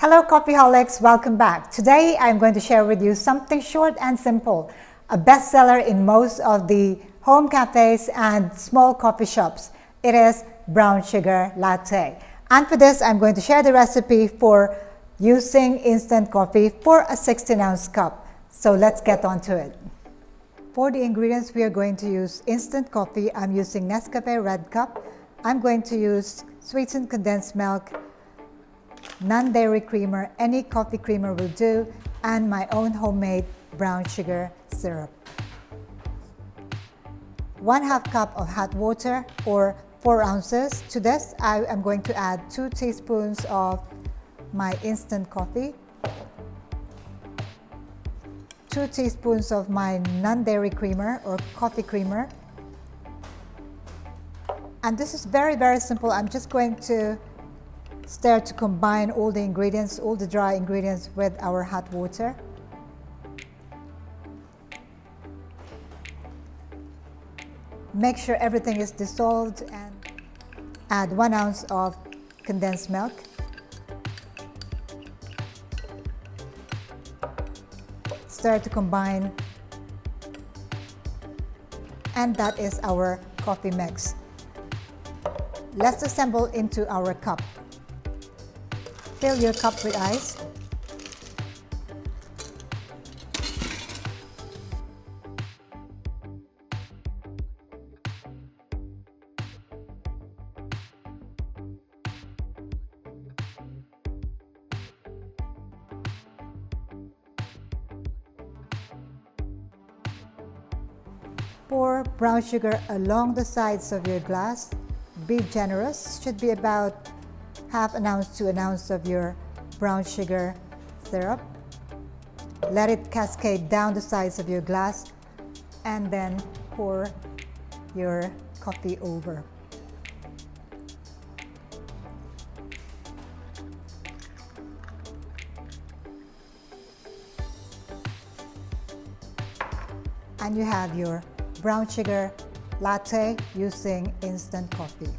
Hello coffeeholics, welcome back. Today I'm going to share with you something short and simple, a bestseller in most of the home cafes and small coffee shops. It is brown sugar latte. And for this I'm going to share the recipe for using instant coffee for a 16-ounce cup. So let's get on to it. For the ingredients we are going to use instant coffee, I'm using Nescafe Red Cup. I'm going to use sweetened condensed milk, non-dairy creamer, any coffee creamer will do, and my own homemade brown sugar syrup. 1/2 cup of hot water or 4 ounces. To this, I am going to add 2 teaspoons of my instant coffee, 2 teaspoons of my non-dairy creamer or coffee creamer. And this is very, very simple. I'm just going to stir to combine all the ingredients, all the dry ingredients with our hot water. Make sure everything is dissolved and add 1 ounce of condensed milk. Stir to combine, and that is our coffee mix. Let's assemble into our cup. Fill your cup with ice. Pour brown sugar along the sides of your glass. Be generous, should be about 1/2 ounce to 1 ounce of your brown sugar syrup. Let it cascade down the sides of your glass and then pour your coffee over. And you have your brown sugar latte using instant coffee.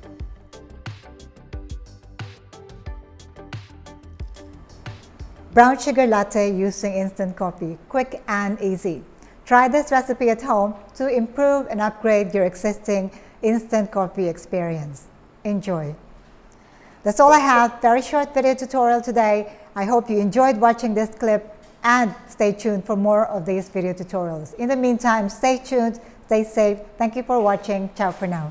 Brown sugar latte using instant coffee, quick and easy. Try this recipe at home to improve and upgrade your existing instant coffee experience. Enjoy. That's all I have. Very short video tutorial today. I hope you enjoyed watching this clip and stay tuned for more of these video tutorials. In the meantime, stay tuned, stay safe. Thank you for watching. Ciao for now.